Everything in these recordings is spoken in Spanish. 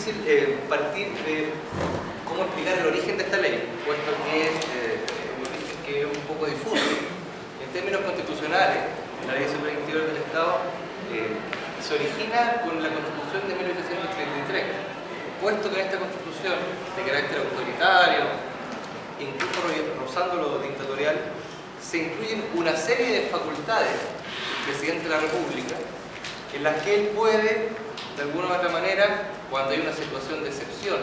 difícil partir de cómo explicar el origen de esta ley, puesto que es un origen que es un poco difuso. En términos constitucionales, la Ley de Seguridad Interior del Estado se origina con la Constitución de 1833, puesto que en esta Constitución, de carácter autoritario, incluso rozando lo dictatorial, se incluyen una serie de facultades del presidente de la República en las que él puede, de alguna u otra manera, cuando hay una situación de excepción,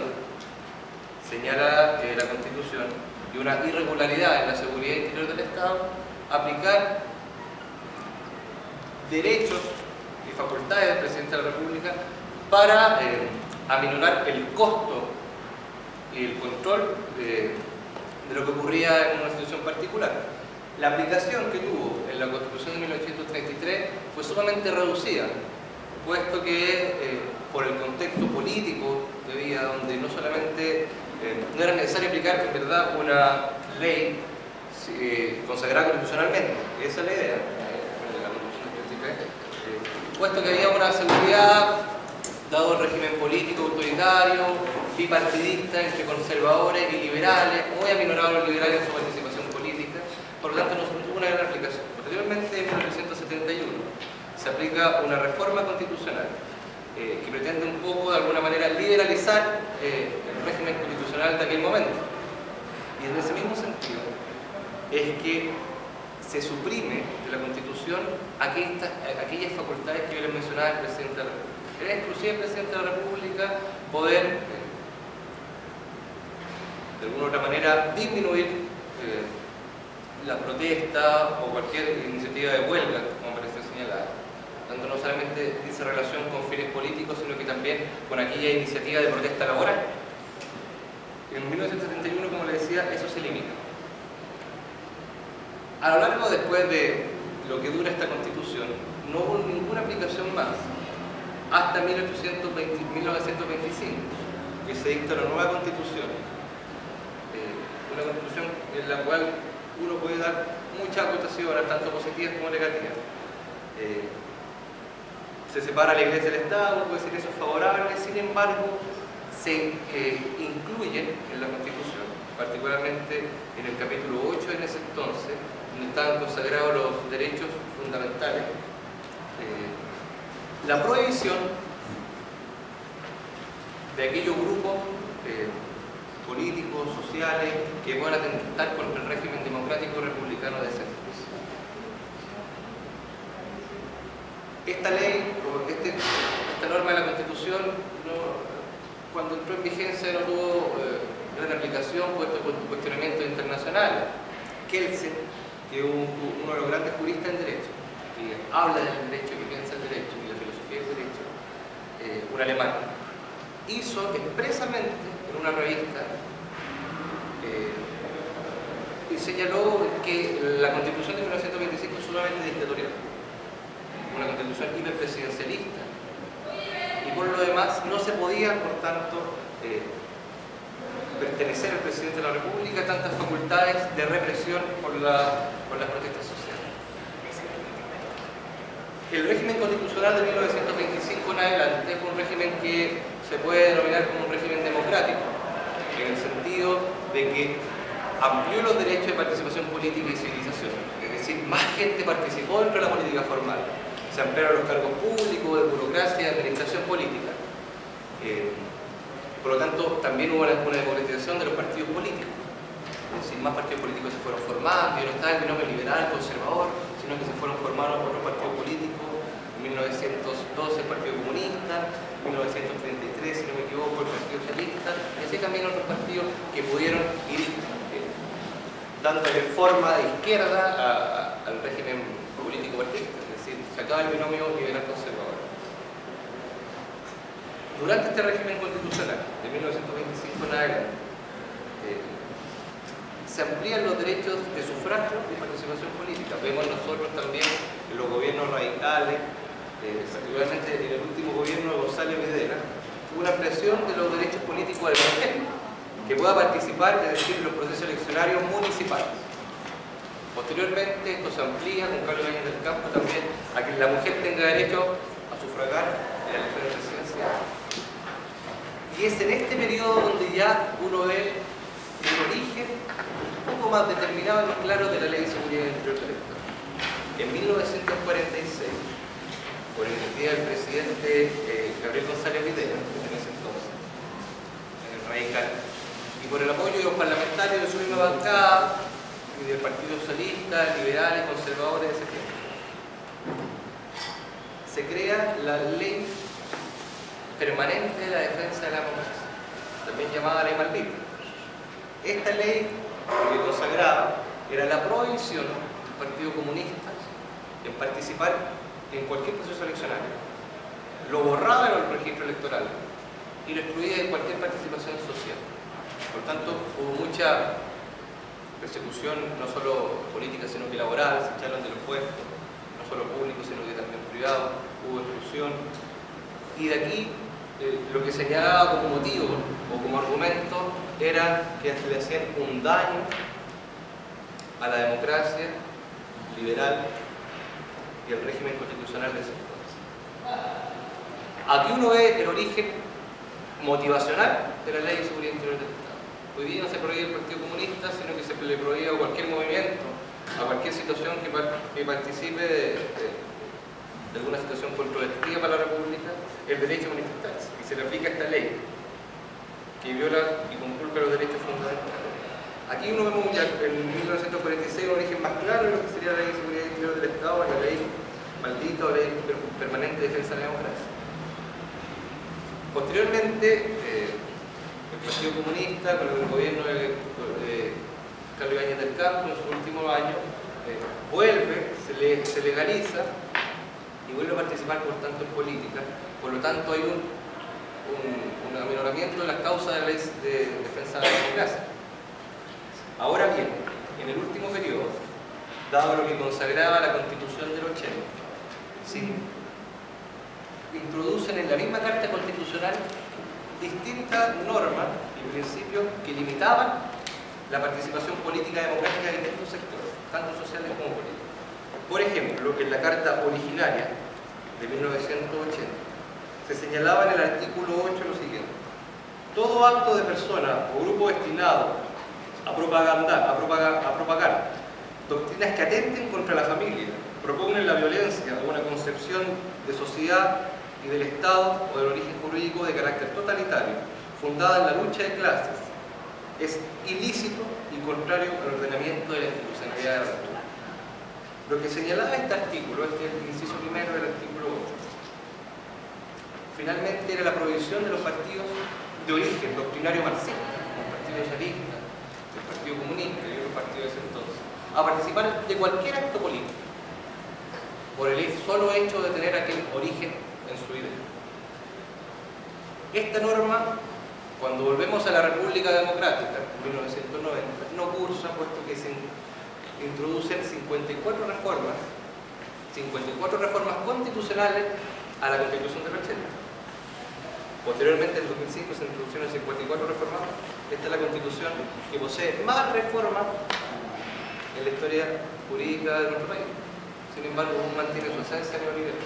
señala la Constitución, y una irregularidad en la seguridad interior del Estado, aplicar derechos y facultades del presidente de la República para aminorar el costo y el control de lo que ocurría en una situación particular. La aplicación que tuvo en la Constitución de 1833 fue sumamente reducida, puesto que por el contexto político de vida, donde no solamente no era necesario aplicar en verdad una ley consagrada constitucionalmente, esa es la idea de la Constitución de 1833, puesto que había una seguridad, dado el régimen político autoritario, bipartidista entre conservadores y liberales, muy aminorado los liberales en su participación política, por lo tanto no tuvo una gran aplicación. Posteriormente, en 1971, se aplica una reforma constitucional que pretende un poco, de alguna manera, liberalizar el régimen constitucional de aquel momento. Y en ese mismo sentido es que se suprime de la Constitución aquellas facultades que yo les mencionaba al presidente de la República. Era exclusiva el presidente de la República poder, de alguna u otra manera, disminuir la protesta o cualquier iniciativa de huelga, como parece señalada. Tanto no solamente dice relación con fines políticos, sino que también con aquella iniciativa de protesta laboral. En 1971, como les decía, eso se elimina. A lo largo, después de lo que dura esta Constitución, no hubo ninguna aplicación más hasta 1925, que se dicta la nueva Constitución. Una Constitución en la cual uno puede dar muchas votaciones, tanto positivas como negativas. Se separa la Iglesia del Estado, puede decir eso es favorable, sin embargo, se incluyen en la Constitución, particularmente en el capítulo 8 en ese entonces, donde estaban consagrados los derechos fundamentales, la prohibición de aquellos grupos políticos, sociales, que puedan atentar contra el régimen democrático republicano de ese entonces. Esta ley, esta norma de la Constitución, cuando entró en vigencia no tuvo gran aplicación, puesto con cuestionamientos internacionales. Kelsen, que es uno de los grandes juristas en derecho, que habla del derecho, que piensa el derecho y la filosofía del derecho, un alemán, hizo expresamente en una revista y señaló que la Constitución de 1925 es sumamente dictatorial, una Constitución hiperpresidencialista, y por lo demás no se podía, por tanto, pertenecer al presidente de la República tantas facultades de represión por las protestas sociales. El régimen constitucional de 1925 en adelante fue un régimen que se puede denominar como un régimen democrático, en el sentido de que amplió los derechos de participación política y civilización, es decir, más gente participó dentro de la política formal, se ampliaron los cargos públicos, de burocracia y administración política. Por lo tanto, también hubo una democratización de los partidos políticos, es decir, más partidos políticos se fueron formando, y no estaba el binomio liberal, conservador, sino que se fueron formando otros partidos políticos. En 1912 el Partido Comunista, en 1933, si no me equivoco, el Partido Socialista, y así también otros partidos que pudieron ir dándole forma de izquierda al régimen político partidista, es decir, se acaba el binomio liberal-conservador. Durante este régimen constitucional de 1925 en adelante, se amplían los derechos de sufragio y participación política. Vemos nosotros también en los gobiernos radicales, particularmente en el último gobierno de González Videla, una ampliación de los derechos políticos de la mujer, que pueda participar, es decir, en los procesos eleccionarios municipales. Posteriormente, esto se amplía con Carlos Ibáñez del Campo también a que la mujer tenga derecho a sufragar en las elecciones presidenciales. Y Y es en este periodo donde ya uno ve el origen un poco más determinado y más claro de la Ley de Seguridad Interior del Estado. En 1946, por iniciativa del presidente Gabriel González Videla, en ese entonces, en el radical, y por el apoyo de los parlamentarios de su misma bancada y del Partido Socialista, liberales, conservadores de ese tiempo, se crea la Ley Permanente de la Defensa de la Democracia, también llamada Ley Maldita. Esta ley que consagraba era la prohibición del Partido Comunista en participar en cualquier proceso eleccionario. Lo borraba en el registro electoral y lo excluía de cualquier participación social. Por tanto, hubo mucha persecución, no solo política, sino que laboral, se echaron de los puestos, no solo públicos, sino que también privados, hubo exclusión. Y de aquí, lo que señalaba como motivo o como argumento era que se le hacían un daño a la democracia liberal y al régimen constitucional de ese entonces. Aquí uno ve el origen motivacional de la Ley de Seguridad Interior del Estado. Hoy día no se prohíbe el Partido Comunista, sino que se le prohíbe a cualquier movimiento, a cualquier situación que participe de alguna situación controvertida para la República, el derecho a manifestarse. Y se le aplica esta ley que viola y conculca los derechos fundamentales. Aquí uno vemos ya en 1946 un origen más claro de lo que sería la Ley de Seguridad Interior del Estado, la Ley Maldita o Ley Permanente de Defensa de la Democracia. Posteriormente, el Partido Comunista, con el gobierno de Carlos Ibáñez del Campo, en su último año, vuelve, se legaliza y vuelve a participar, por tanto, en política. Por lo tanto, hay un aminoramiento de las causas de la Ley de Defensa de la Democracia. Ahora bien, en el último periodo, dado lo que consagraba la Constitución del 80, introducen en la misma Carta Constitucional distintas normas y principios que limitaban la participación política democrática de distintos sectores, tanto sociales como políticos. Por ejemplo, en la Carta originaria de 1980 se señalaba en el artículo 8 lo siguiente: todo acto de persona o grupo destinado a propagar doctrinas que atenten contra la familia, propugnen la violencia o una concepción de sociedad y del Estado o del origen jurídico de carácter totalitario, fundada en la lucha de clases, es ilícito y contrario al ordenamiento de la institucionalidad de la República. Lo que señalaba este artículo, el inciso primero del artículo 8, finalmente era la prohibición de los partidos de origen doctrinario marxista, como el Partido Socialista, el Partido Comunista y otros partidos de ese entonces, a participar de cualquier acto político, por el solo hecho de tener aquel origen en su idea. Esta norma, cuando volvemos a la República Democrática, en 1990, no cursa, puesto que se introducen 54 reformas constitucionales a la Constitución del 80. Posteriormente, en 2005, se introdujeron 54 reformas. Esta es la Constitución que posee más reformas en la historia jurídica de nuestro país. Sin embargo, aún mantiene su esencia neoliberal.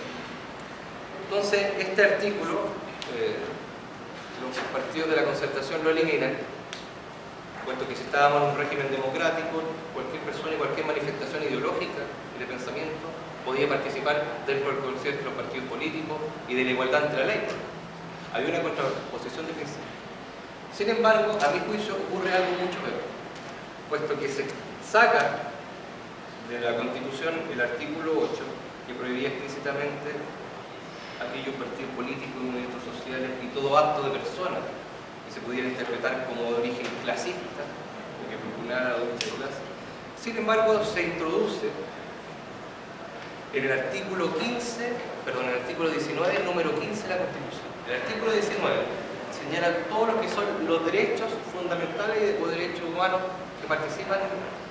Entonces, este artículo, los partidos de la concertación lo eliminan, puesto que si estábamos en un régimen democrático, cualquier persona y cualquier manifestación ideológica y de pensamiento podía participar dentro del concierto de los partidos políticos y de la igualdad ante la ley. Había una contraposición de principios. Sin embargo, a mi juicio ocurre algo mucho peor, puesto que se saca de la Constitución el artículo 8, que prohibía explícitamente aquellos partidos políticos y movimientos sociales y todo acto de personas que se pudiera interpretar como de origen clasista o que propugnara la lucha de clase. Sin embargo, se introduce en el artículo 19, número 15 de la Constitución. El artículo 19 señala todo lo que son los derechos fundamentales o derechos humanos que participan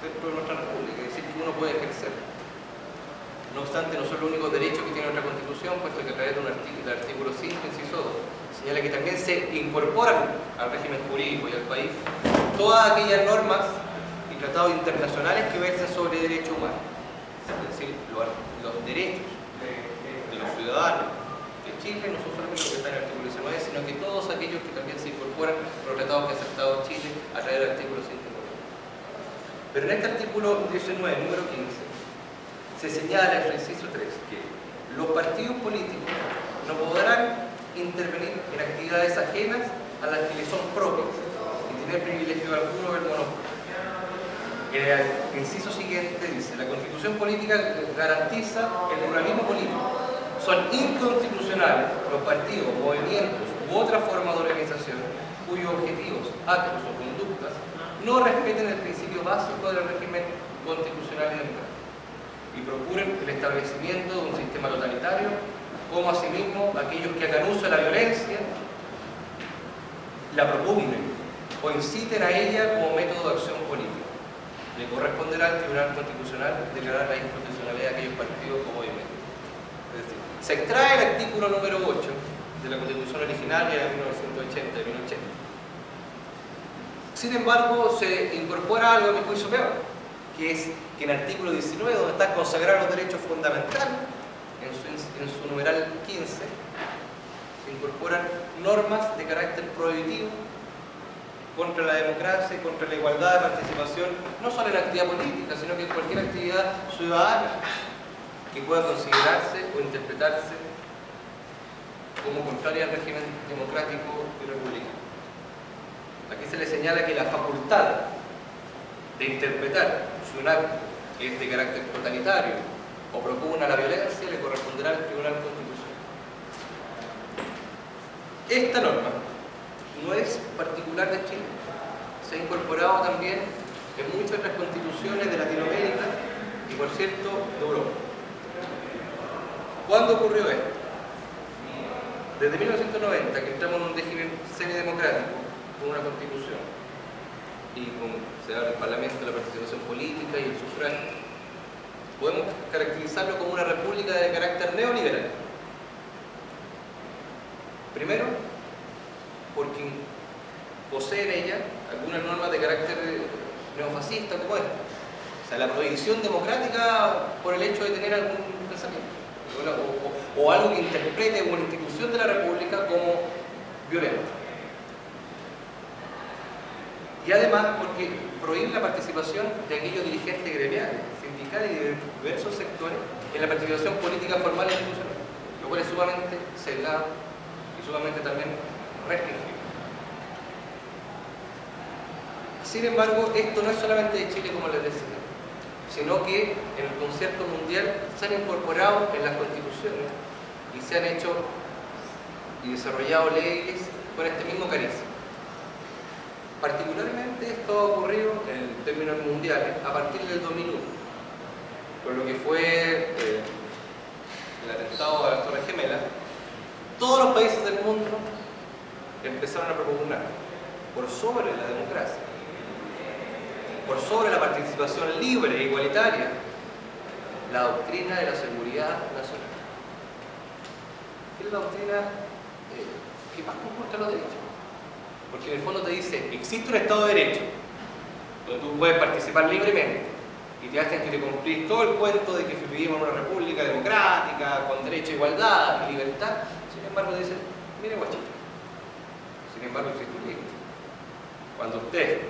dentro de nuestra República, es decir, que uno puede ejercer. No obstante, no son los únicos derechos que tiene nuestra Constitución, puesto que a través del artículo 5, inciso 2, señala que también se incorporan al régimen jurídico y al país todas aquellas normas y tratados internacionales que versan sobre derechos humanos. Es decir, los derechos de los ciudadanos que de Chile, no son solamente los que están en el artículo 19, sino que todos aquellos que también se incorporan a los tratados que ha aceptado Chile a través del artículo 190. Pero en este artículo 19, número 15, se señala en su inciso 3 que los partidos políticos no podrán intervenir en actividades ajenas a las que les son propias y tener privilegio alguno del monopolio. En el inciso siguiente dice: la Constitución política garantiza el pluralismo político. Son inconstitucionales los partidos, movimientos u otra forma de organización cuyos objetivos, actos o conductas no respeten el principio básico del régimen constitucional y democrático y procuren el establecimiento de un sistema totalitario, como asimismo aquellos que hagan uso de la violencia, la propugnen o inciten a ella como método de acción política. Le corresponderá al Tribunal Constitucional declarar la inconstitucionalidad de aquellos partidos como movimientos. Es decir, se extrae el artículo número 8 de la Constitución originaria de 1980 y 1080. Sin embargo, se incorpora algo a mi juicio peor, que es que en el artículo 19, donde están consagrados los derechos fundamentales, en su numeral 15, se incorporan normas de carácter prohibitivo contra la democracia y contra la igualdad de participación, no solo en la actividad política, sino que en cualquier actividad ciudadana que pueda considerarse o interpretarse como contraria al régimen democrático y republicano. Aquí se le señala que la facultad de interpretar si un acto es de carácter totalitario o propugna la violencia le corresponderá al Tribunal Constitucional. Esta norma no es particular de Chile, se ha incorporado también en muchas otras constituciones de Latinoamérica y, por cierto, de Europa. ¿Cuándo ocurrió esto? Desde 1990, que entramos en un régimen semidemocrático, con una constitución y se abre el Parlamento, la participación política y el sufragio, podemos caracterizarlo como una república de carácter neoliberal. Primero, porque posee en ella algunas normas de carácter neofascista como esta. O sea, la prohibición democrática por el hecho de tener algún pensamiento o algo que interprete una institución de la República como violenta. Y además porque prohíbe la participación de aquellos dirigentes gremiales, sindicales y de diversos sectores en la participación política formal e institucional, lo cual es sumamente sesgado y sumamente también restringido. Sin embargo, esto no es solamente de Chile, como les decía, sino que en el concierto mundial se han incorporado en las constituciones y se han hecho y desarrollado leyes con este mismo cariz. Particularmente esto ha ocurrido en términos mundiales a partir del 2001, por lo que fue el atentado a las Torres Gemelas. Todos los países del mundo empezaron a propugnar por sobre la democracia, por sobre la participación libre e igualitaria, la doctrina de la seguridad nacional. ¿Qué es la doctrina que más conculca los derechos? Porque en el fondo te dice, existe un Estado de Derecho, donde tú puedes participar libremente, y te hacen que te cumplís todo el cuento de que vivimos en una república democrática, con derecho a igualdad y libertad. Sin embargo, te dicen, mire guachito, sin embargo existe un límite. Cuando usted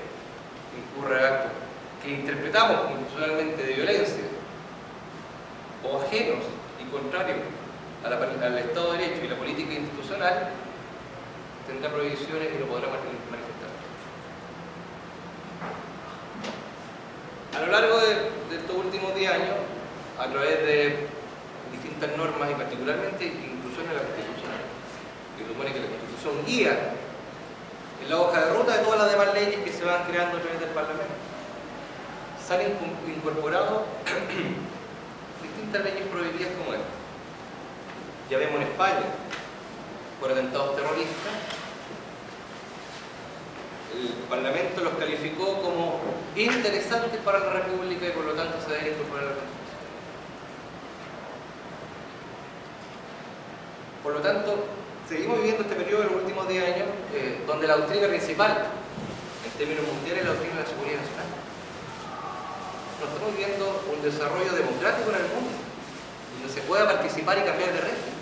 incurre actos que interpretamos constitucionalmente de violencia o ajenos y contrarios al Estado de Derecho y la política institucional, tendrá prohibiciones y no podrá manifestar. A lo largo de estos últimos 10 años, a través de distintas normas y particularmente inclusiones en la Constitución, que supone que la Constitución guía en la hoja de ruta de todas las demás leyes que se van creando a través del Parlamento, se han incorporado distintas leyes prohibidas como esta. Ya vemos en España, por atentados terroristas, el Parlamento los calificó como interesantes para la República y por lo tanto se deben incorporar a la Constitución. Por lo tanto, seguimos viviendo este periodo de los últimos 10 años donde la doctrina principal en términos mundiales es la doctrina de la seguridad nacional. No estamos viviendo un desarrollo democrático en el mundo donde se pueda participar y cambiar de régimen.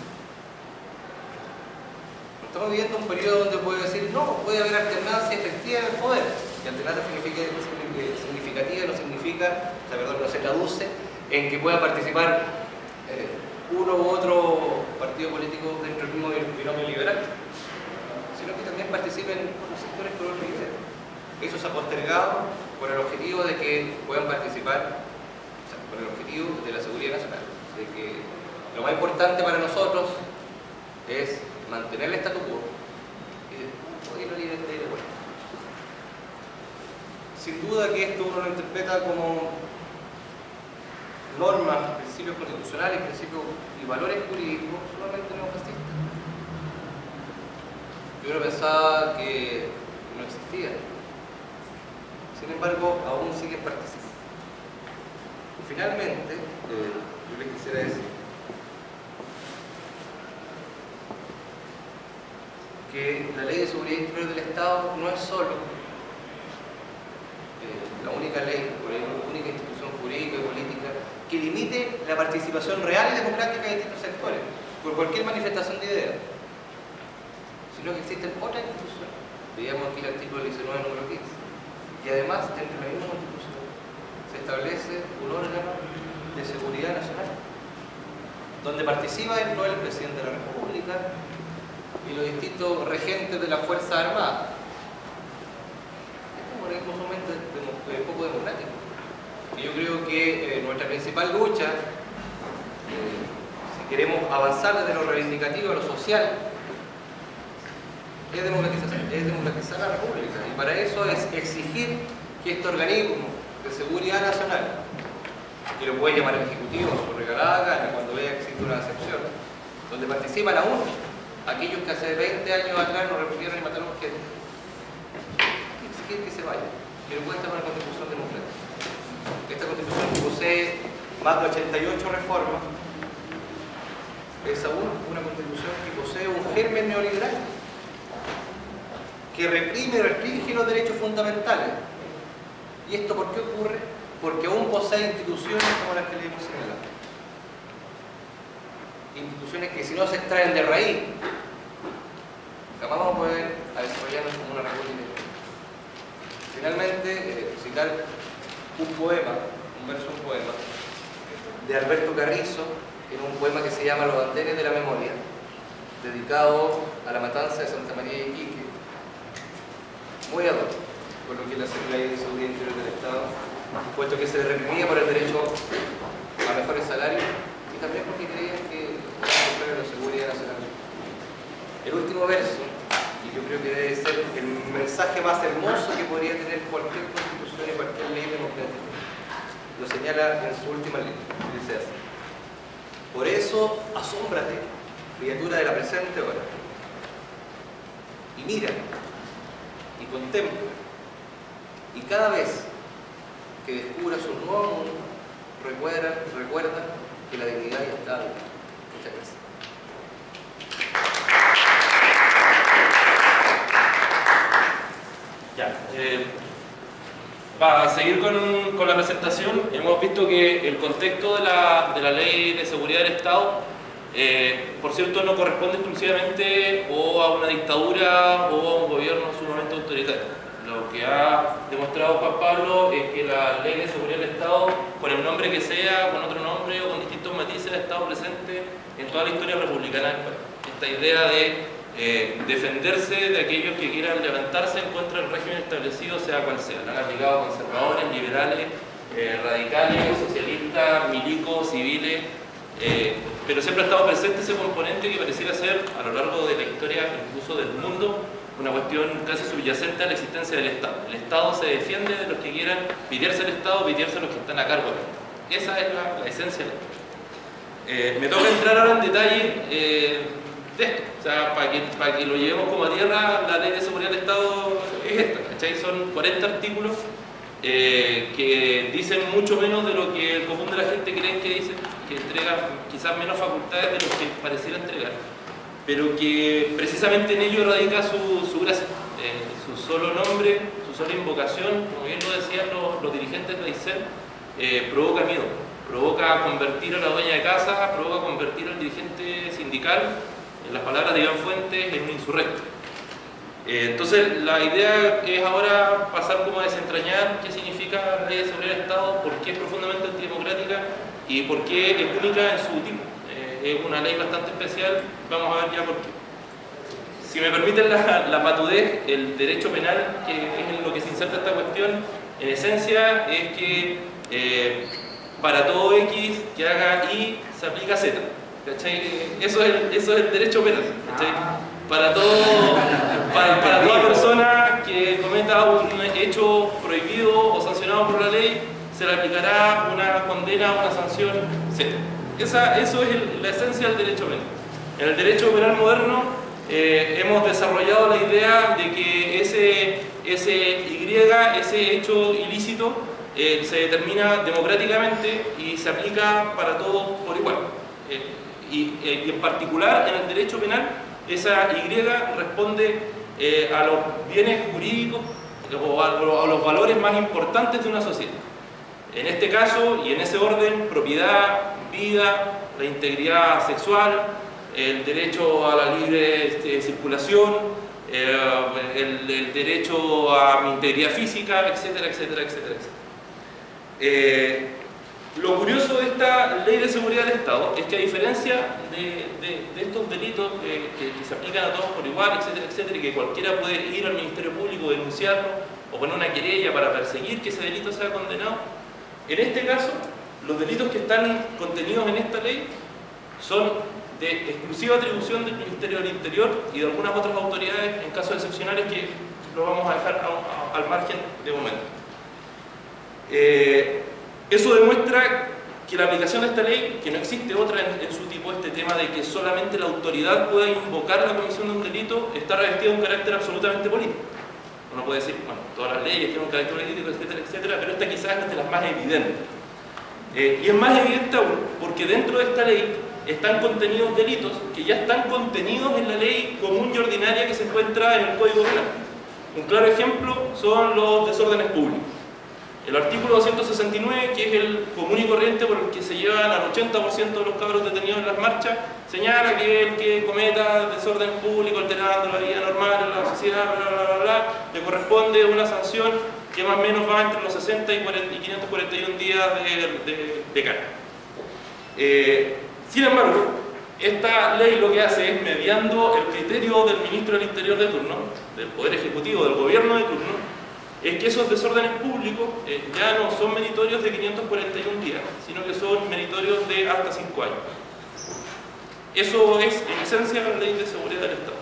Estamos viviendo un periodo donde puede decir, no, puede haber alternancia efectiva del poder. Y alternancia significativa no significa, o sea, perdón, no se traduce en que pueda participar uno u otro partido político dentro del mismo binomio liberal, sino que también participen los sectores por otro nivel. Eso se ha postergado por el objetivo de que puedan participar, o sea, por el objetivo de la seguridad nacional, de que lo más importante para nosotros es mantener el statu quo y después poder ir de vuelta. Sin duda que esto uno lo interpreta como normas, principios constitucionales, principios y valores jurídicos solamente neofascistas. Yo no pensaba que no existía. Sin embargo, aún siguen participando. Y finalmente, yo les quisiera decir que la Ley de Seguridad Interior del Estado no es solo la única ley, la única institución jurídica y política que limite la participación real y democrática de distintos sectores por cualquier manifestación de ideas, sino que existen otras instituciones. Veíamos aquí el artículo 19, número 15. Y además, dentro de la misma Constitución, se establece un órgano de seguridad nacional, donde participa dentro del presidente de la República y los distintos regentes de las Fuerzas Armadas. Es como un organismo sumamente poco democrático. Y yo creo que nuestra principal lucha, si queremos avanzar desde lo reivindicativo a lo social, es democratizar la República. Y para eso es exigir que este organismo de seguridad nacional, que lo puede llamar el Ejecutivo, su regalada gana, cuando vea que existe una excepción, donde participan aún aquellos que hace 20 años atrás nos reprimieron y mataron gente, exigir que se vayan, que no cuenta con la Constitución democrática. Esta Constitución, que posee más de 88 reformas, es aún una Constitución que posee un germen neoliberal, que reprime y restringe los derechos fundamentales. ¿Y esto por qué ocurre? Porque aún posee instituciones como las que le hemos señalado. Instituciones que si no se extraen de raíz, jamás vamos a poder desarrollarnos como una república. Finalmente, citar un poema, un verso de un poema, de Alberto Carrizo, en un poema que se llama Los Andenes de la Memoria, dedicado a la matanza de Santa María de Iquique, muy ad hoc, por lo que es la Ley de Seguridad Interior del Estado, puesto que se le reprimía por el derecho a mejores salarios y también porque creían que era la seguridad nacional. El último verso, y yo creo que debe ser el mensaje más hermoso que podría tener cualquier constitución y cualquier ley democrática, lo señala en su última línea, y dice así: por eso asómbrate, criatura de la presente hora, y mira y contempla, y cada vez que descubras un nuevo mundo, recuerda que la dignidad ya está viva. Muchas gracias. Ya, para seguir con la presentación, hemos visto que el contexto de la Ley de Seguridad del Estado, por cierto, no corresponde exclusivamente o a una dictadura o a un gobierno sumamente autoritario. Lo que ha demostrado Juan Pablo es que la Ley de Seguridad del Estado, con el nombre que sea, con otro nombre o con distintos matices, ha estado presente en toda la historia republicana del país. Esta idea de defenderse de aquellos que quieran levantarse en contra del régimen establecido, sea cual sea. Han aplicado conservadores, liberales, radicales, socialistas, milicos, civiles, pero siempre ha estado presente ese componente que pareciera ser, a lo largo de la historia incluso del mundo, una cuestión casi subyacente a la existencia del Estado. El Estado se defiende de los que quieran pitearse al Estado, pitearse a los que están a cargo del Estado. Esa es la esencia de la. Me toca entrar ahora en detalle de esto, o sea, para que lo llevemos como a tierra. La Ley de Seguridad del Estado es esta, ¿cachai? Son 40 artículos que dicen mucho menos de lo que el común de la gente cree que dicen, que entregan quizás menos facultades de lo que pareciera entregar, pero que precisamente en ello radica su gracia, su solo nombre, su sola invocación, como bien lo decían los dirigentes de Aysén, provoca miedo, provoca convertir a la dueña de casa, provoca convertir al dirigente sindical en las palabras de Iván Fuentes, es un insurrecto. Entonces la idea es ahora pasar como a desentrañar qué significa la ley de seguridad del Estado, por qué es profundamente antidemocrática y por qué es única en su tipo. Es una ley bastante especial, vamos a ver ya por qué. Si me permiten la patudez, el derecho penal, que es en lo que se inserta esta cuestión, en esencia es que para todo X que haga Y se aplica Z, ¿cachai? Eso es el derecho penal, ¿cachai? Para toda persona que cometa un hecho prohibido o sancionado por la ley, se le aplicará una condena, una sanción Z. Eso es la esencia del derecho penal. En el derecho penal moderno hemos desarrollado la idea de que ese hecho ilícito se determina democráticamente y se aplica para todos por igual. Y en particular en el derecho penal, esa Y responde a los bienes jurídicos o a los valores más importantes de una sociedad. En este caso y en ese orden, propiedad, vida, la integridad sexual, el derecho a la libre circulación, el derecho a mi integridad física, etcétera, etcétera, etcétera, etcétera. Lo curioso de esta ley de seguridad del Estado es que, a diferencia de estos delitos que se aplican a todos por igual, etcétera, etcétera, y que cualquiera puede ir al Ministerio Público, denunciarlo o poner una querella para perseguir que ese delito sea condenado, en este caso, los delitos que están contenidos en esta ley son de exclusiva atribución del Ministerio del Interior y de algunas otras autoridades en casos excepcionales que lo vamos a dejar al margen de momento. Eso demuestra que la aplicación de esta ley, que no existe otra en su tipo, este tema de que solamente la autoridad pueda invocar la comisión de un delito, está revestida de un carácter absolutamente político. Uno puede decir, bueno, todas las leyes tienen un carácter político, etcétera, etcétera, pero esta quizás es de las más evidentes. Y es más evidente aún porque dentro de esta ley están contenidos delitos que ya están contenidos en la ley común y ordinaria que se encuentra en el Código Penal. Un claro ejemplo son los desórdenes públicos. El artículo 269, que es el común y corriente por el que se llevan al 80% de los cabros detenidos en las marchas, señala que el que cometa desorden público alterando la vida normal en la sociedad, le corresponde una sanción que más o menos va entre los 60 y 541 días de cana. Sin embargo, esta ley lo que hace es, mediando el criterio del ministro del Interior de turno, del Poder Ejecutivo, del gobierno de turno, es que esos desórdenes públicos ya no son meritorios de 541 días, sino que son meritorios de hasta 5 años. Eso es, en esencia, la ley de seguridad del Estado.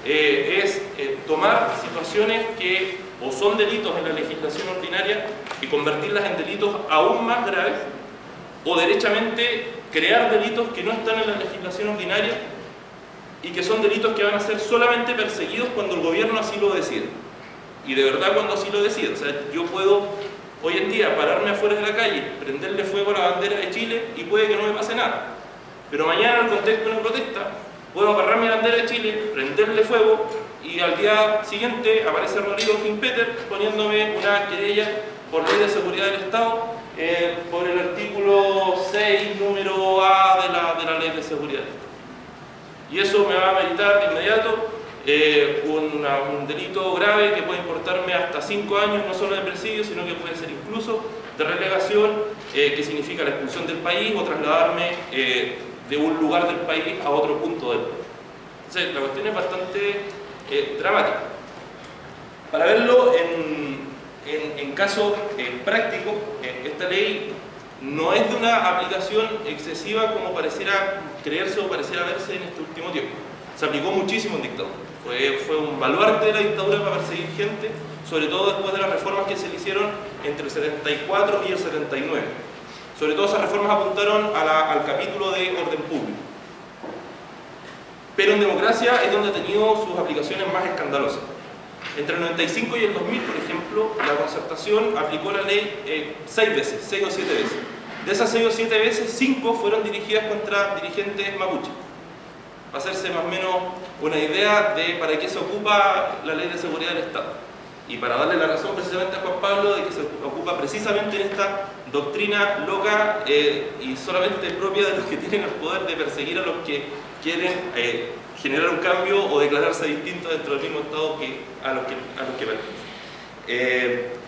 Es tomar situaciones que o son delitos en la legislación ordinaria y convertirlas en delitos aún más graves, o derechamente crear delitos que no están en la legislación ordinaria y que son delitos que van a ser solamente perseguidos cuando el gobierno así lo decide. Y de verdad cuando así lo decide. O sea, yo puedo hoy en día pararme afuera de la calle, prenderle fuego a la bandera de Chile y puede que no me pase nada. Pero mañana, en el contexto de una protesta, puedo agarrar mi bandera de Chile, prenderle fuego y al día siguiente aparece Rodrigo Finpeter poniéndome una querella por ley de seguridad del Estado por el artículo 6, número A de la ley de seguridad del Estado. Y eso me va a meritar de inmediato un delito grave que puede importarme hasta 5 años, no solo de presidio, sino que puede ser incluso de relegación, que significa la expulsión del país o trasladarme de un lugar del país a otro punto del país. Entonces, la cuestión es bastante dramática. Para verlo en casos prácticos, esta ley no es de una aplicación excesiva como pareciera creerse o pareciera verse en este último tiempo. Se aplicó muchísimo en dictadura. Fue un baluarte de la dictadura para perseguir gente, sobre todo después de las reformas que se le hicieron entre el 74 y el 79. Sobre todo esas reformas apuntaron al capítulo de orden público. Pero en democracia es donde ha tenido sus aplicaciones más escandalosas. Entre el 95 y el 2000, por ejemplo, la Concertación aplicó la ley 6 veces, 6 o 7 veces. De esas 6 o 7 veces, 5 fueron dirigidas contra dirigentes mapuches. Para hacerse más o menos una idea de para qué se ocupa la ley de seguridad del Estado. Y para darle la razón precisamente a Juan Pablo de que se ocupa precisamente en esta doctrina loca y solamente propia de los que tienen el poder de perseguir a los que quieren generar un cambio o declararse distintos dentro del mismo Estado a los que pertenecen.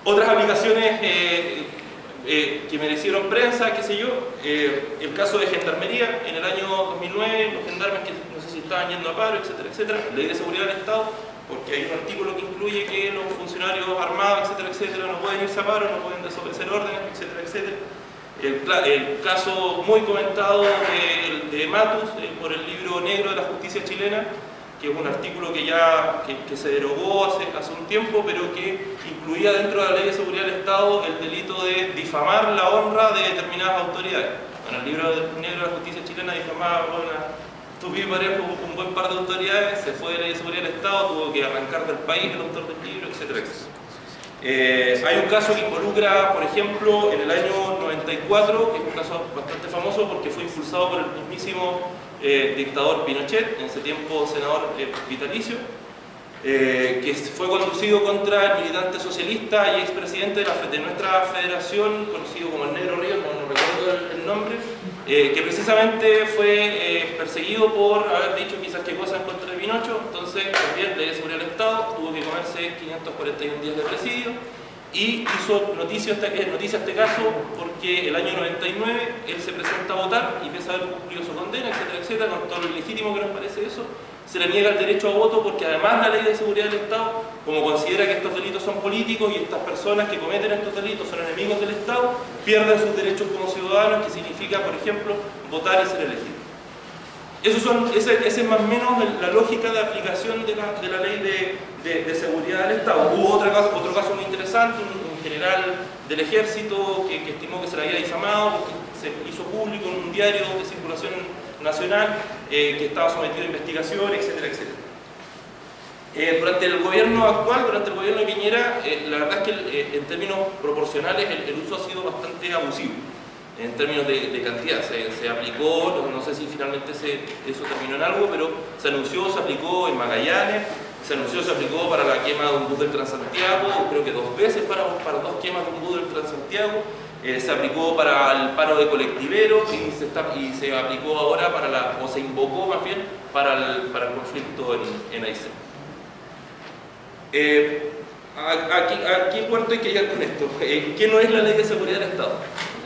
Otras aplicaciones que merecieron prensa, qué sé yo, el caso de Gendarmería, en el año 2009, los gendarmes que no sé si estaban yendo a paro, etcétera, etcétera, Ley de Seguridad del Estado, porque hay un artículo que incluye que los funcionarios armados, etcétera, etcétera, no pueden irse a paro, no pueden desobedecer órdenes, etcétera, etcétera. El caso muy comentado de Matus por el libro negro de la justicia chilena, que es un artículo que se derogó hace un tiempo, pero que incluía dentro de la Ley de Seguridad del Estado el delito de difamar la honra de determinadas autoridades. Bueno, el libro negro de la justicia chilena difamaba un buen par de autoridades, se fue de la Ley de Seguridad del Estado, tuvo que arrancar del país el autor del libro, etcétera, etcétera. Hay un caso que involucra, por ejemplo, en el año 94, que es un caso bastante famoso porque fue impulsado por el mismísimo dictador Pinochet, en ese tiempo senador vitalicio, que fue conducido contra el militante socialista y expresidente de nuestra federación, conocido como el Negro Ríos, no recuerdo el nombre, que precisamente fue perseguido por haber dicho quizás qué cosas en contra de Pinocho. Entonces también Ley de Seguridad del Estado, tuvo que comerse 541 días de presidio y hizo noticia este caso porque el año 99 él se presenta a votar y empieza a haber cumplido su condena, etcétera, etcétera, con todo lo ilegítimo que nos parece eso. Se le niega el derecho a voto porque además la Ley de Seguridad del Estado, como considera que estos delitos son políticos y estas personas que cometen estos delitos son enemigos del Estado, pierden sus derechos como ciudadanos, que significa, por ejemplo, votar y ser elegidos. Esa es más o menos la lógica de aplicación de la Ley de Seguridad del Estado. Hubo otro caso muy interesante, un general del ejército que estimó que se le había difamado porque se hizo público en un diario de circulación nacional que estaba sometido a investigación, etcétera, etcétera. Durante el gobierno actual, durante el gobierno de Piñera, la verdad es que en términos proporcionales el uso ha sido bastante abusivo. En términos de cantidad, se aplicó, no sé si finalmente eso terminó en algo, pero se anunció, se aplicó en Magallanes, se anunció, se aplicó para la quema de un bus del Transantiago, creo que 2 veces para 2 quemas de un bus del Transantiago, se aplicó para el paro de colectiveros y se aplicó ahora o se invocó más bien para el conflicto en Aysén. ¿A qué puerto hay que llegar con esto? ¿Qué no es la Ley de Seguridad del Estado?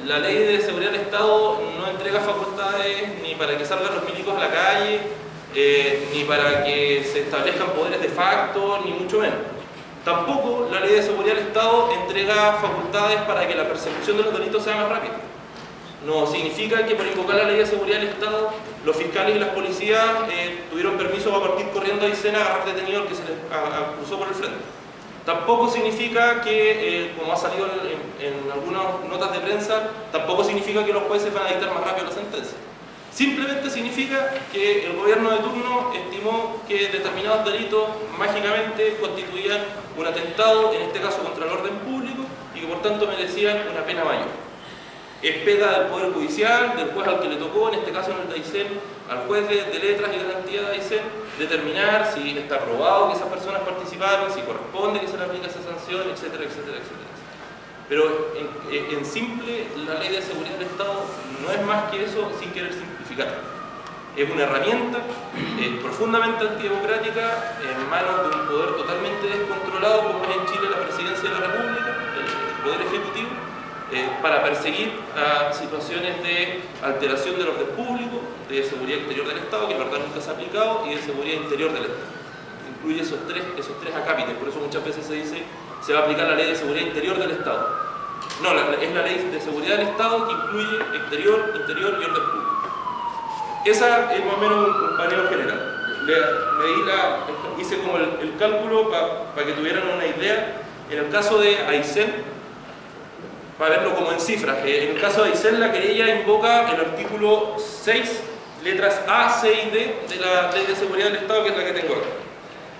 La Ley de Seguridad del Estado no entrega facultades ni para que salgan los milicos a la calle, ni para que se establezcan poderes de facto, ni mucho menos. Tampoco la Ley de Seguridad del Estado entrega facultades para que la persecución de los delitos sea más rápida. No significa que por invocar la Ley de Seguridad del Estado, los fiscales y las policías tuvieron permiso para partir corriendo a Aysén a agarrar detenido al que se les cruzó por el frente. Tampoco significa que, como ha salido en algunas notas de prensa, tampoco significa que los jueces van a dictar más rápido la sentencia. Simplemente significa que el gobierno de turno estimó que determinados delitos mágicamente constituían un atentado, en este caso contra el orden público, y que por tanto merecían una pena mayor. Es pega del Poder Judicial, del juez al que le tocó, en este caso en el de Aysén, al juez de letras y garantía de Aysén, determinar si está probado que esas personas participaron, si corresponde que se le aplique esa sanción, etcétera, etcétera, etcétera. Pero en simple, la Ley de Seguridad del Estado no es más que eso sin querer simplificar. Es una herramienta profundamente antidemocrática en manos de un poder totalmente descontrolado como es en Chile la Presidencia de la República, el Poder Ejecutivo, para perseguir situaciones de alteración del orden público, de seguridad exterior del Estado, que la verdad nunca se ha aplicado, y de seguridad interior del Estado. Incluye esos tres acápites, por eso muchas veces se dice se va a aplicar la Ley de Seguridad Interior del Estado. No, es la Ley de Seguridad del Estado que incluye exterior, interior y orden público. Esa es más o menos un paneo general. Hice como el cálculo para que tuvieran una idea. En el caso de Aysén, para verlo como en cifras, en el caso de Aysén la querella invoca el artículo 6, letras A, C y D de la Ley de Seguridad del Estado, que es la que tengo acá.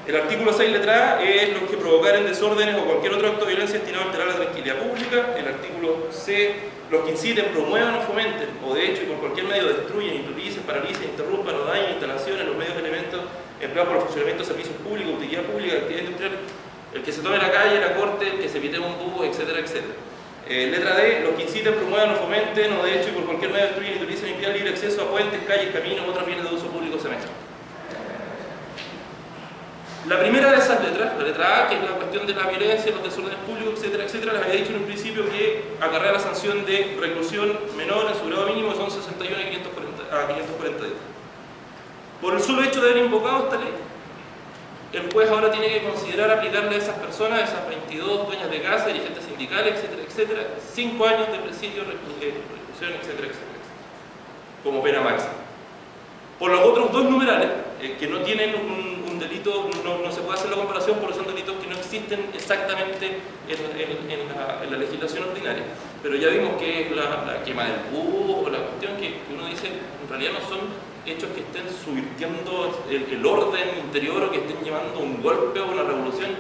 El artículo 6, letra A, es los que provocaren desórdenes o cualquier otro acto de violencia destinado a alterar la tranquilidad pública. El artículo C, los que inciten, promuevan o fomenten, o de hecho y por cualquier medio destruyen, introducen, paralicen, interrumpan o dañen instalaciones, los medios de elementos empleados por el funcionamiento de servicios públicos, utilidad pública, actividad industrial, el que se tome la calle, la corte, el que se pite un bus, etcétera, etcétera. Letra D, los que inciten, promuevan o fomenten o de hecho y por cualquier medio destruyen y utilicen y impidan libre acceso a puentes, calles, caminos u otros bienes de uso público semejantes. La primera de esas letras, la letra A, que es la cuestión de la violencia, los desórdenes públicos, etcétera, etcétera, les había dicho en un principio que acarrea la sanción de reclusión menor en su grado mínimo, son 61 a 540 días. Por el solo hecho de haber invocado esta ley, el juez ahora tiene que considerar aplicarle a esas personas, a esas 22 dueñas de casa, dirigentes sindicales, etcétera, etcétera, 5 años de presidio, reclusión, etcétera, etcétera, como pena máxima. Por los otros dos numerales, que no tienen un delito, no se puede hacer la comparación porque son delitos que no existen exactamente en la legislación ordinaria. Pero ya vimos que es la quema del búho o la cuestión que uno dice, en realidad no son hechos que estén subvirtiendo el orden interior o que estén llevando un golpe o una revolución.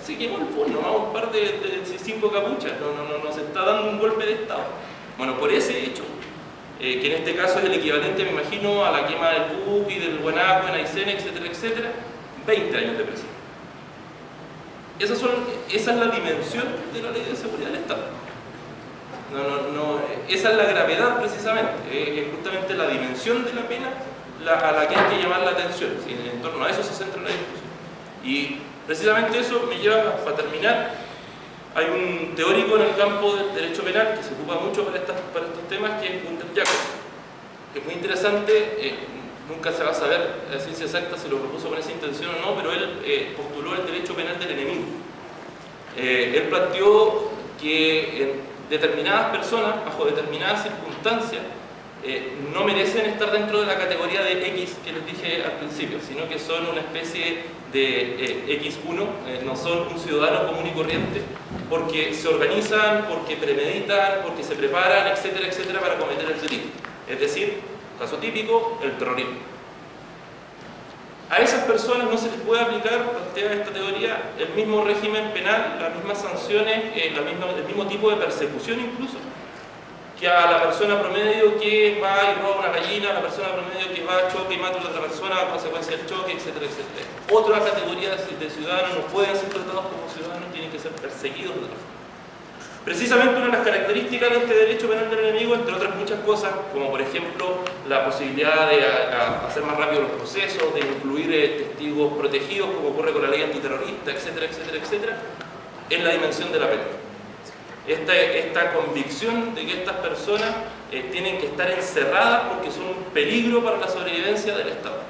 Se quemó el búho, nomás un par de 5 capuchas, no se está dando un golpe de Estado. Bueno, por ese hecho, que en este caso es el equivalente, me imagino, a la quema del Buc y del Guanaco en Aysén, etcétera, etcétera, 20 años de prisión. Esa es la dimensión de la ley de seguridad del Estado. Esa es la gravedad precisamente, es justamente la dimensión de la pena a la que hay que llamar la atención. ¿Sí? En torno a eso se centra la discusión. Y precisamente eso me lleva, para terminar, hay un teórico en el campo del derecho penal que se ocupa mucho para estos temas, que es Günter Jacobs, que es muy interesante. Nunca se va a saber a ciencia exacta si lo propuso con esa intención o no, pero él postuló el derecho penal del enemigo. Él planteó que en determinadas personas, bajo determinadas circunstancias, no merecen estar dentro de la categoría de X que les dije al principio, sino que son una especie de X1, no son un ciudadano común y corriente, porque se organizan, porque premeditan, porque se preparan, etcétera, etcétera, para cometer el delito. Es decir, caso típico, el terrorismo. A esas personas no se les puede aplicar, plantea esta teoría, el mismo régimen penal, las mismas sanciones, el mismo tipo de persecución incluso, que a la persona promedio que va y roba una gallina, a la persona promedio que va a choque y mata a otra persona a consecuencia del choque, etcétera, etcétera. Otras categorías de ciudadanos no pueden ser tratados como ciudadanos, tienen que ser perseguidos de otra forma. Precisamente una de las características de este derecho penal del enemigo, entre otras muchas cosas, como por ejemplo la posibilidad de hacer más rápido los procesos, de incluir testigos protegidos, como ocurre con la ley antiterrorista, etcétera, etcétera, etcétera, es la dimensión de la pena. Esta convicción de que estas personas tienen que estar encerradas porque son un peligro para la sobrevivencia del Estado.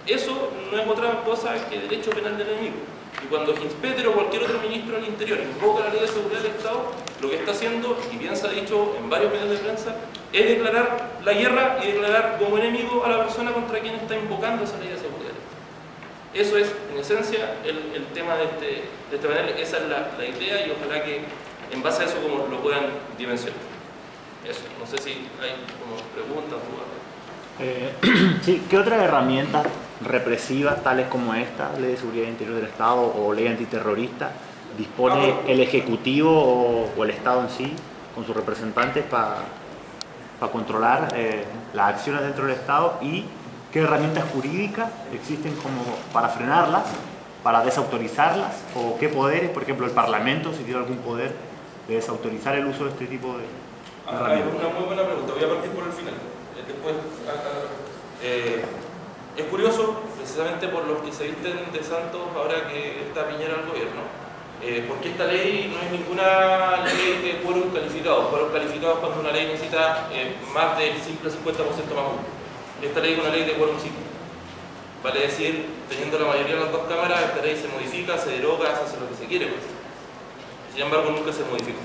Eso no es otra cosa que derecho penal del enemigo. Y cuando Ginspeter o cualquier otro ministro del Interior invoca la ley de seguridad del Estado, lo que está haciendo, y bien se ha dicho en varios medios de prensa, es declarar la guerra y declarar como enemigo a la persona contra quien está invocando esa ley de seguridad del Estado. Eso es, en esencia, el tema de este panel. Esa es la idea, y ojalá que en base a eso como lo puedan dimensionar. Eso, no sé si hay como preguntas o dudas. Sí, ¿qué otras herramientas represivas, tales como esta, Ley de Seguridad Interior del Estado o Ley Antiterrorista, dispone el Ejecutivo o el Estado en sí, con sus representantes, para controlar las acciones dentro del Estado? ¿Y qué herramientas jurídicas existen como para frenarlas, para desautorizarlas? ¿O qué poderes, por ejemplo, el Parlamento, si tiene algún poder de desautorizar el uso de este tipo de herramientas? Una muy buena pregunta, voy a partir por el final. Después, es curioso, precisamente por los que se visten de santos ahora que está Piñera al gobierno, porque esta ley no es ninguna ley de quórum calificado. Quórum calificado es cuando una ley necesita más del simple 50% más uno. Esta ley es una ley de quórum simple. Vale decir, teniendo la mayoría de las dos cámaras, esta ley se modifica, se deroga, se hace lo que se quiere. Pues. Sin embargo, nunca se modifica.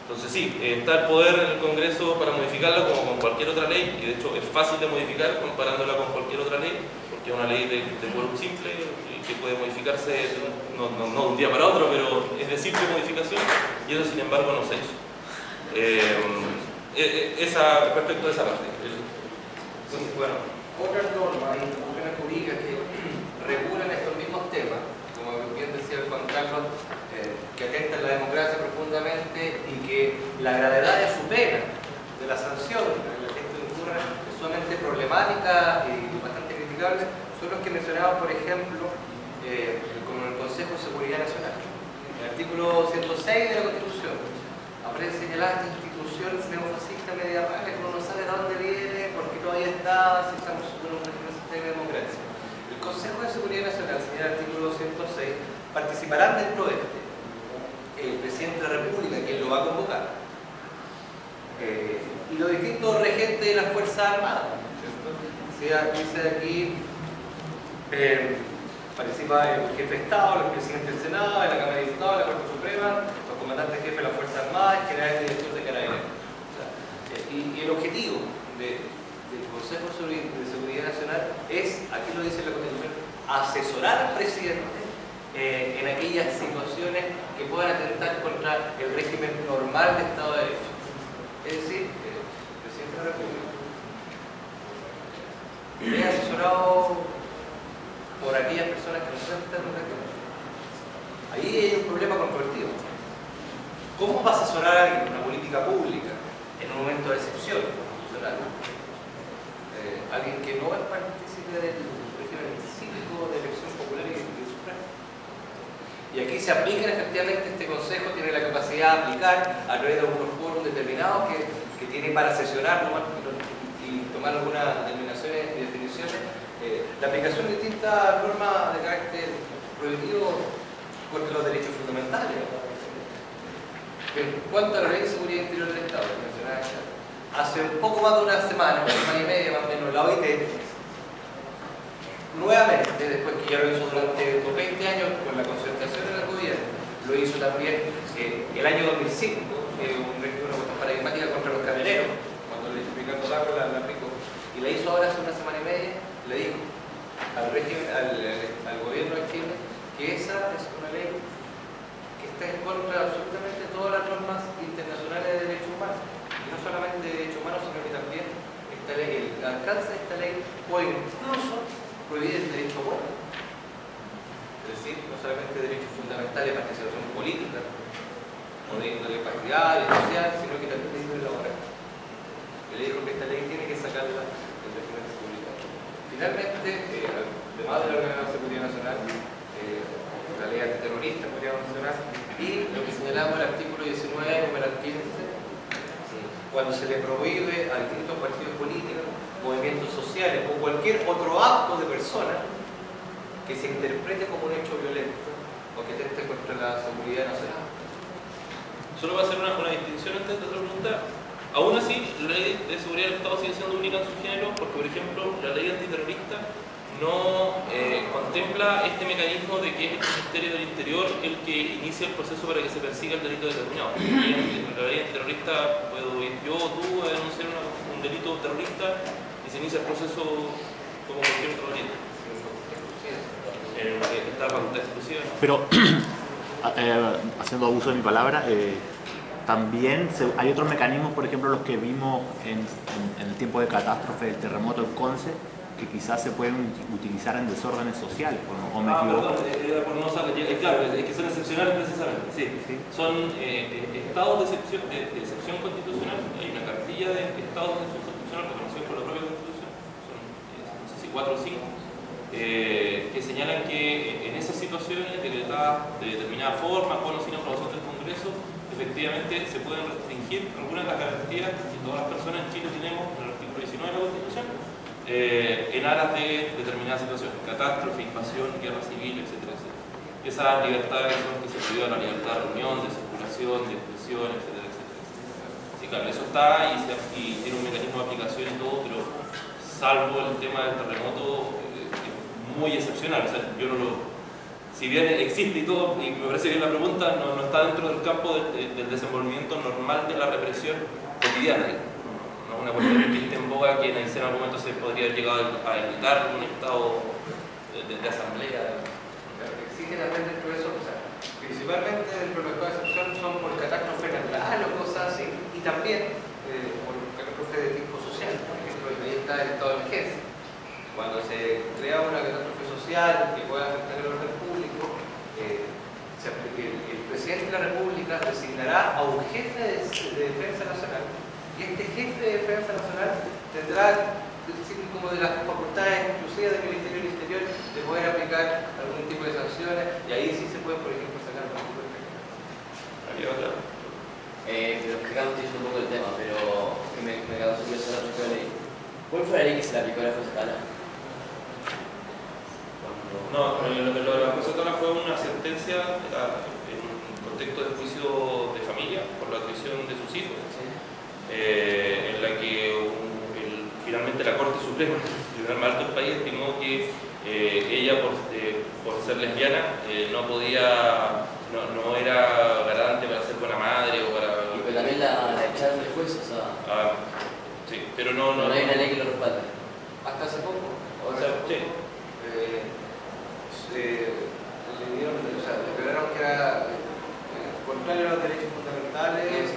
Entonces sí, está el poder en el Congreso para modificarla como con cualquier otra ley, y de hecho es fácil de modificar comparándola con cualquier otra ley, porque es una ley de quórum simple que puede modificarse no de un día para otro, pero es de simple modificación, y eso sin embargo no se hizo. Respecto a esa parte. Bueno, otras normas, instituciones jurídicas que regulan estos mismos temas, como bien decía Juan Carlos, que atentan la democracia profundamente y que la gravedad de su pena, de la sanción en la que esto incurre, es sumamente problemática y bastante criticable, son los que mencionamos, por ejemplo, como el Consejo de Seguridad Nacional. El artículo 106 de la Constitución señalada esta institución neofascista media rara que uno no sabe de dónde viene, por qué todavía está, si estamos en un sistema de democracia. El Consejo de Seguridad Nacional, señala el artículo 206, participarán dentro de este el presidente de la República, quien lo va a convocar, y los distintos regentes de las Fuerzas Armadas, ¿cierto? Dice aquí, participa el jefe de Estado, el presidente del Senado, de la Cámara de Diputados, la Corte Suprema, los comandantes jefes de las Fuerzas Armadas, el general y director de Carabineros. O sea, y el objetivo del Consejo de Seguridad Nacional es, aquí lo dice la Constitución, asesorar al presidente en aquellas situaciones que puedan atentar contra el régimen normal de Estado de Derecho. Es decir, el presidente de la República es asesorado por aquellas personas que no son democráticas. Ahí hay un problema controvertido. ¿Cómo va a asesorar a alguien una política pública en un momento de excepción constitucional? Alguien que no es partícipe del régimen cívico de elección popular y de sufragio. Y aquí se aplica efectivamente, este Consejo tiene la capacidad de aplicar a través de unos foros determinados que tiene para sesionar y tomar algunas determinaciones y definiciones, la aplicación de distintas normas de carácter prohibitivo contra los derechos fundamentales. En cuanto a la Ley de Seguridad Interior del Estado, hace un poco más de una semana y media más o menos, la OIT, nuevamente, después que ya lo hizo durante 20 años con la concertación del gobierno, lo hizo también el año 2005, una cuestión paradigmática contra los camioneros, cuando Ricardo Lagos la aplicó, y la hizo ahora hace una semana y media, le dijo al gobierno de Chile que esa es una ley que está en contra de absolutamente todas las normas internacionales de derechos humanos, y no solamente de derechos humanos, sino que también esta ley, el alcance de esta ley puede incluso prohibir el derecho a voto, es decir, no solamente derechos fundamentales de participación política o de índole partidaria, social, sino que también de índole laboral. Y le dijo que esta ley tiene que sacarla del régimen republicano. Finalmente, además de la Organización de Seguridad Nacional, la ley antiterrorista, podríamos mencionar, y lo que señalamos el artículo 19, número 15, cuando se le prohíbe a distintos partidos políticos, movimientos sociales o cualquier otro acto de persona que se interprete como un hecho violento o que atente contra la seguridad nacional. Solo va a hacer una distinción antes de otra pregunta. Aún así, la ley de seguridad del Estado sigue siendo única en su género porque, por ejemplo, la ley antiterrorista no contempla este mecanismo de que es el Ministerio del Interior el que inicia el proceso para que se persiga el delito determinado. En la ley antiterrorista puedo ir yo o tú a denunciar un delito terrorista y se inicia el proceso como cualquier otro delito. Esta facultad exclusiva. Pero, haciendo abuso de mi palabra, también hay otros mecanismos, por ejemplo, los que vimos en el tiempo de catástrofe del terremoto en Conce, que quizás se pueden utilizar en desórdenes sociales, ¿o me equivoco? Perdón, por no saber, claro, es que son excepcionales precisamente, sí. Son estados de excepción constitucional, hay una cartilla de estados de excepción constitucional reconocidos por la propia Constitución, son no sé si 4 o 5, que señalan que en esas situaciones decretadas de determinada forma, con o sin aprobación del Congreso, efectivamente se pueden restringir algunas de las garantías que todas las personas en Chile tenemos en el artículo 19 de la Constitución, en aras de determinadas situaciones, catástrofe, invasión, guerra civil, etcétera, etcétera. Esas libertades son que se privan la libertad de reunión, de circulación, de expresión, etcétera, etcétera, etcétera. Sí, claro, eso está y tiene un mecanismo de aplicación y todo, pero salvo el tema del terremoto, es muy excepcional. O sea, yo no lo... Si bien existe y todo, y me parece bien la pregunta, no está dentro del campo del desenvolvimiento normal de la represión cotidiana. Una cuestión que esté en boga que en ese momento se podría haber llegado a evitar un estado de asamblea. Claro, que exige también dentro de eso, o sea, principalmente dentro de los estados de excepción son por catástrofe natural o cosas así, y también por catástrofe de tipo social. Por ejemplo, ahí está el estado de emergencia. Cuando se crea una catástrofe social que pueda afectar el orden público, el presidente de la República designará a un jefe de defensa nacional. Y este jefe de defensa nacional tendrá como de las facultades exclusivas del Ministerio del Interior de poder aplicar algún tipo de sanciones, y ahí sí se puede, por ejemplo, sacar algún tipo de... ¿Había otra? acá me estoy yendo un poco del tema, pero que me causó curiosidad respecto a la ley. ¿Cuál fue la ley que se le aplicó a la jueza Tala? No, lo de la jueza Tala fue una sentencia en un contexto de juicio de familia por la admisión de sus hijos, Sí. en la que finalmente la Corte Suprema, el tribunal más alto del país, estimó que ella, por ser lesbiana, no era garante para ser buena madre o para... Y pero también la echaron del juez, o sea, sí, pero no hay una ley que lo respalde. Hasta hace poco. O sea, sí. Le declararon que era contrario a los derechos fundamentales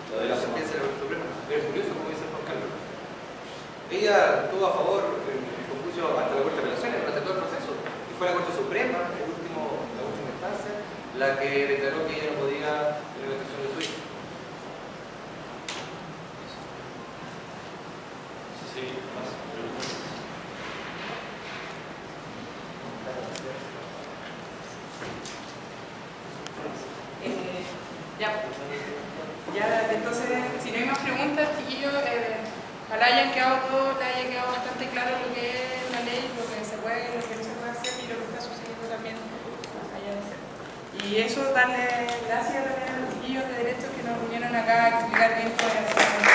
Lo de la sentencia de la Corte Suprema. Es curioso como dice Juan Carlos. Ella estuvo a favor en su juicio ante la Corte de Apelaciones durante todo el proceso. Y fue la Corte Suprema, la última instancia, la que declaró que ella no podía tener la excepción de su hijo. Sí, más preguntas. Ya, entonces, si no hay más preguntas, chiquillos, ojalá le haya quedado bastante claro lo que es la ley, lo que se puede, lo que no se puede hacer y lo que está sucediendo también más allá de ser. Y eso, darle gracias también a los chiquillos de Derecho que nos vinieron acá a explicar bien cómo era.